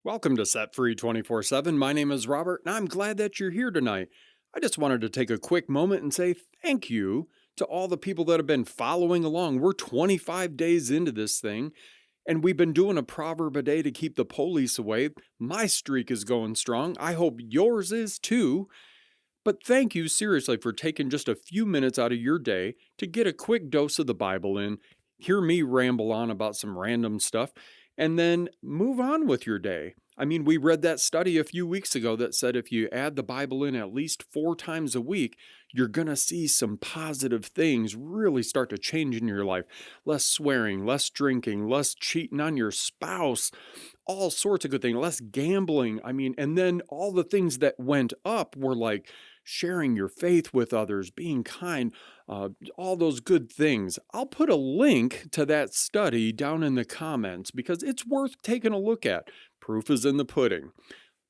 Welcome to Set Free 24/7. My name is Robert, and I'm glad that you're here tonight. I just wanted to take a quick moment and say thank you to all the people that have been following along. We're 25 days into this thing, and we've been doing a proverb a day to keep the police away. My streak is going strong. I hope yours is too. But thank you seriously for taking just a few minutes out of your day to get a quick dose of the Bible in, hear me ramble on about some random stuff, and then move on with your day. I mean, we read that study a few weeks ago that said if you add the Bible in at least 4 times a week, you're going to see some positive things really start to change in your life. Less swearing, less drinking, less cheating on your spouse, all sorts of good things, less gambling. I mean, and then all the things that went up were like sharing your faith with others, being kind, all those good things. I'll put a link to that study down in the comments because it's worth taking a look at. Proof is in the pudding.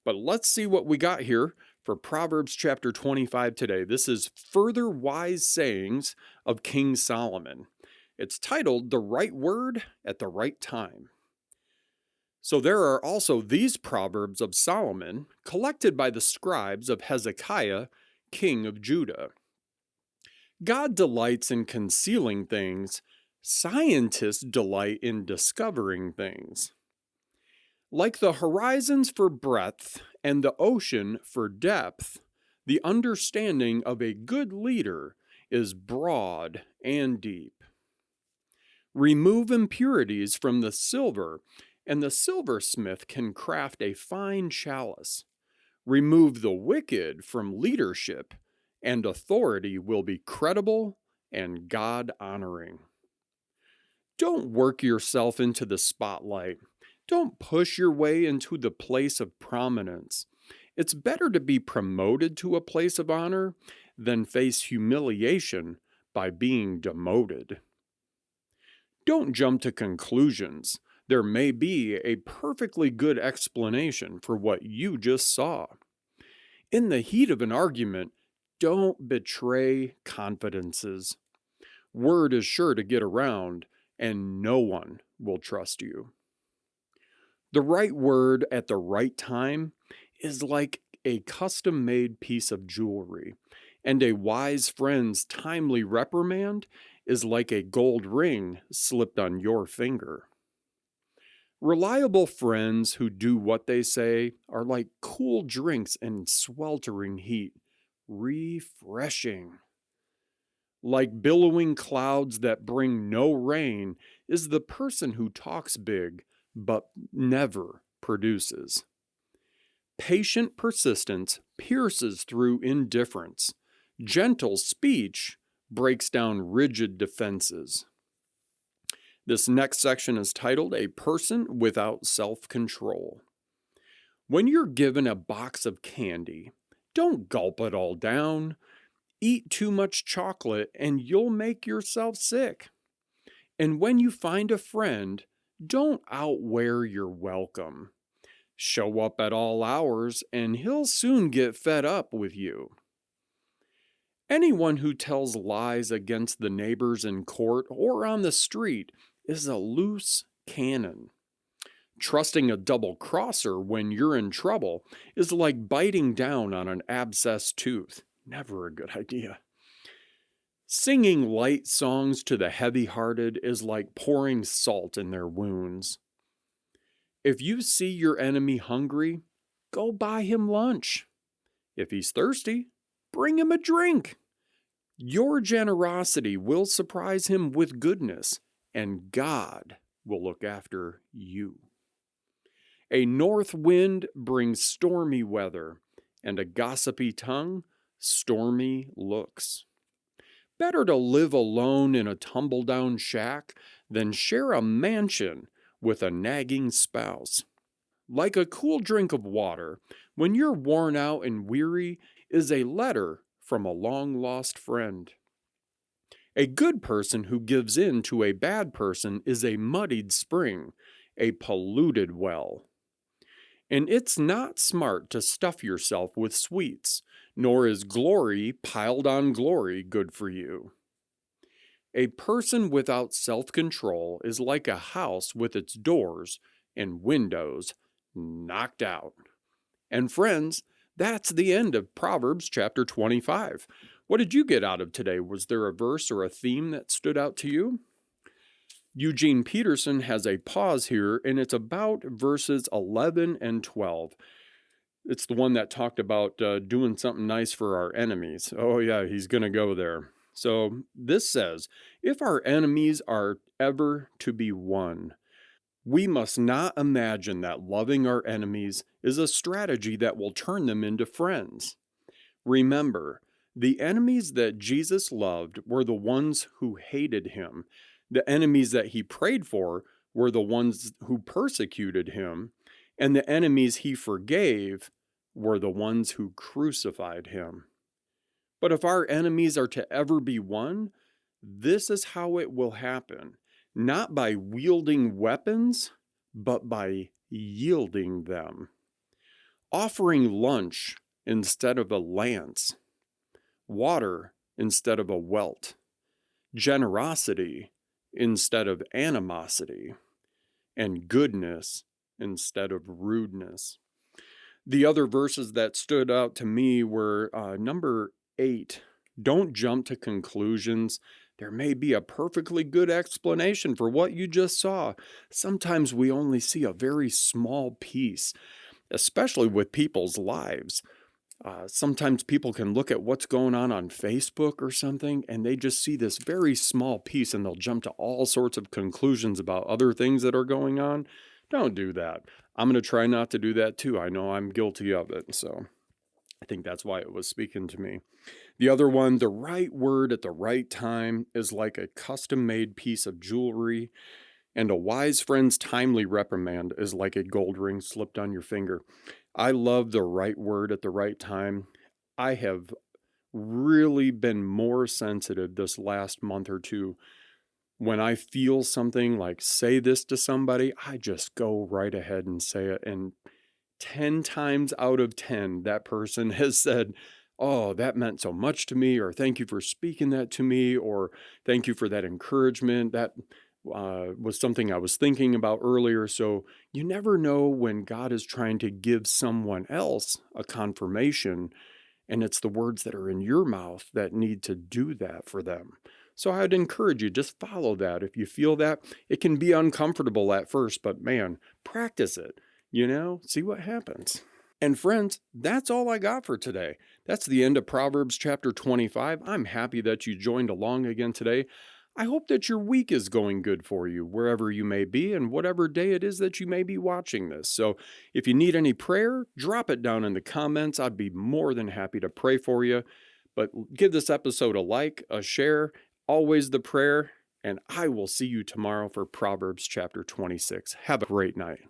But let's see what we got here for Proverbs chapter 25 today. This is Further Wise Sayings of King Solomon. It's titled The Right Word at the Right Time. So there are also these Proverbs of Solomon collected by the scribes of Hezekiah, king of Judah. God delights in concealing things, scientists delight in discovering things. Like the horizons for breadth and the ocean for depth, the understanding of a good leader is broad and deep. Remove impurities from the silver, and the silversmith can craft a fine chalice. Remove the wicked from leadership, and authority will be credible and God-honoring. Don't work yourself into the spotlight. Don't push your way into the place of prominence. It's better to be promoted to a place of honor than face humiliation by being demoted. Don't jump to conclusions. There may be a perfectly good explanation for what you just saw. In the heat of an argument, don't betray confidences. Word is sure to get around, and no one will trust you. The right word at the right time is like a custom-made piece of jewelry, and a wise friend's timely reprimand is like a gold ring slipped on your finger. Reliable friends who do what they say are like cool drinks in sweltering heat, refreshing. Like billowing clouds that bring no rain is the person who talks big but never produces. Patient persistence pierces through indifference. Gentle speech breaks down rigid defenses. This next section is titled A Person Without Self-Control. When you're given a box of candy, don't gulp it all down. Eat too much chocolate and you'll make yourself sick. And when you find a friend, don't outwear your welcome. Show up at all hours and he'll soon get fed up with you. Anyone who tells lies against the neighbors in court or on the street is a loose cannon. Trusting a double crosser when you're in trouble is like biting down on an abscessed tooth. Never a good idea. Singing light songs to the heavy-hearted is like pouring salt in their wounds. If you see your enemy hungry, go buy him lunch. If he's thirsty, bring him a drink. Your generosity will surprise him with goodness, and God will look after you. A north wind brings stormy weather, and a gossipy tongue, stormy looks. Better to live alone in a tumble-down shack than share a mansion with a nagging spouse. Like a cool drink of water, when you're worn out and weary, is a letter from a long-lost friend. A good person who gives in to a bad person is a muddied spring, a polluted well. And it's not smart to stuff yourself with sweets, nor is glory piled on glory good for you. A person without self-control is like a house with its doors and windows knocked out. And friends, that's the end of Proverbs chapter 25. What did you get out of today? Was there a verse or a theme that stood out to you? Eugene Peterson has a pause here, and it's about verses 11 and 12. It's the one that talked about doing something nice for our enemies. Oh, yeah, he's going to go there. So this says, if our enemies are ever to be won, we must not imagine that loving our enemies is a strategy that will turn them into friends. Remember, the enemies that Jesus loved were the ones who hated him. The enemies that he prayed for were the ones who persecuted him. And the enemies he forgave were the ones who crucified him. But if our enemies are to ever be won, this is how it will happen. Not by wielding weapons, but by yielding them. Offering lunch instead of a lance, water instead of a welt, generosity instead of animosity, and goodness instead of rudeness. The other verses that stood out to me were number 8. Don't jump to conclusions. There may be a perfectly good explanation for what you just saw. Sometimes we only see a very small piece, especially with people's lives. Sometimes people can look at what's going on Facebook or something, and they just see this very small piece and they'll jump to all sorts of conclusions about other things that are going on. Don't do that. I'm going to try not to do that too. I know I'm guilty of it. So I think that's why it was speaking to me. The other one, the right word at the right time is like a custom-made piece of jewelry, and a wise friend's timely reprimand is like a gold ring slipped on your finger. I love the right word at the right time. I have really been more sensitive this last month or two. When I feel something like say this to somebody, I just go right ahead and say it. And 10 times out of 10, that person has said, oh, that meant so much to me, or thank you for speaking that to me, or thank you for that encouragement. That was something I was thinking about earlier. So you never know when God is trying to give someone else a confirmation, and it's the words that are in your mouth that need to do that for them. So I'd encourage you, just follow that. If you feel that, it can be uncomfortable at first, but man, practice it, see what happens. And friends, that's all I got for today. That's the end of Proverbs chapter 25. I'm happy that you joined along again today. I hope that your week is going good for you, wherever you may be, and whatever day it is that you may be watching this. So if you need any prayer, drop it down in the comments. I'd be more than happy to pray for you. But give this episode a like, a share, always the prayer, and I will see you tomorrow for Proverbs chapter 26. Have a great night.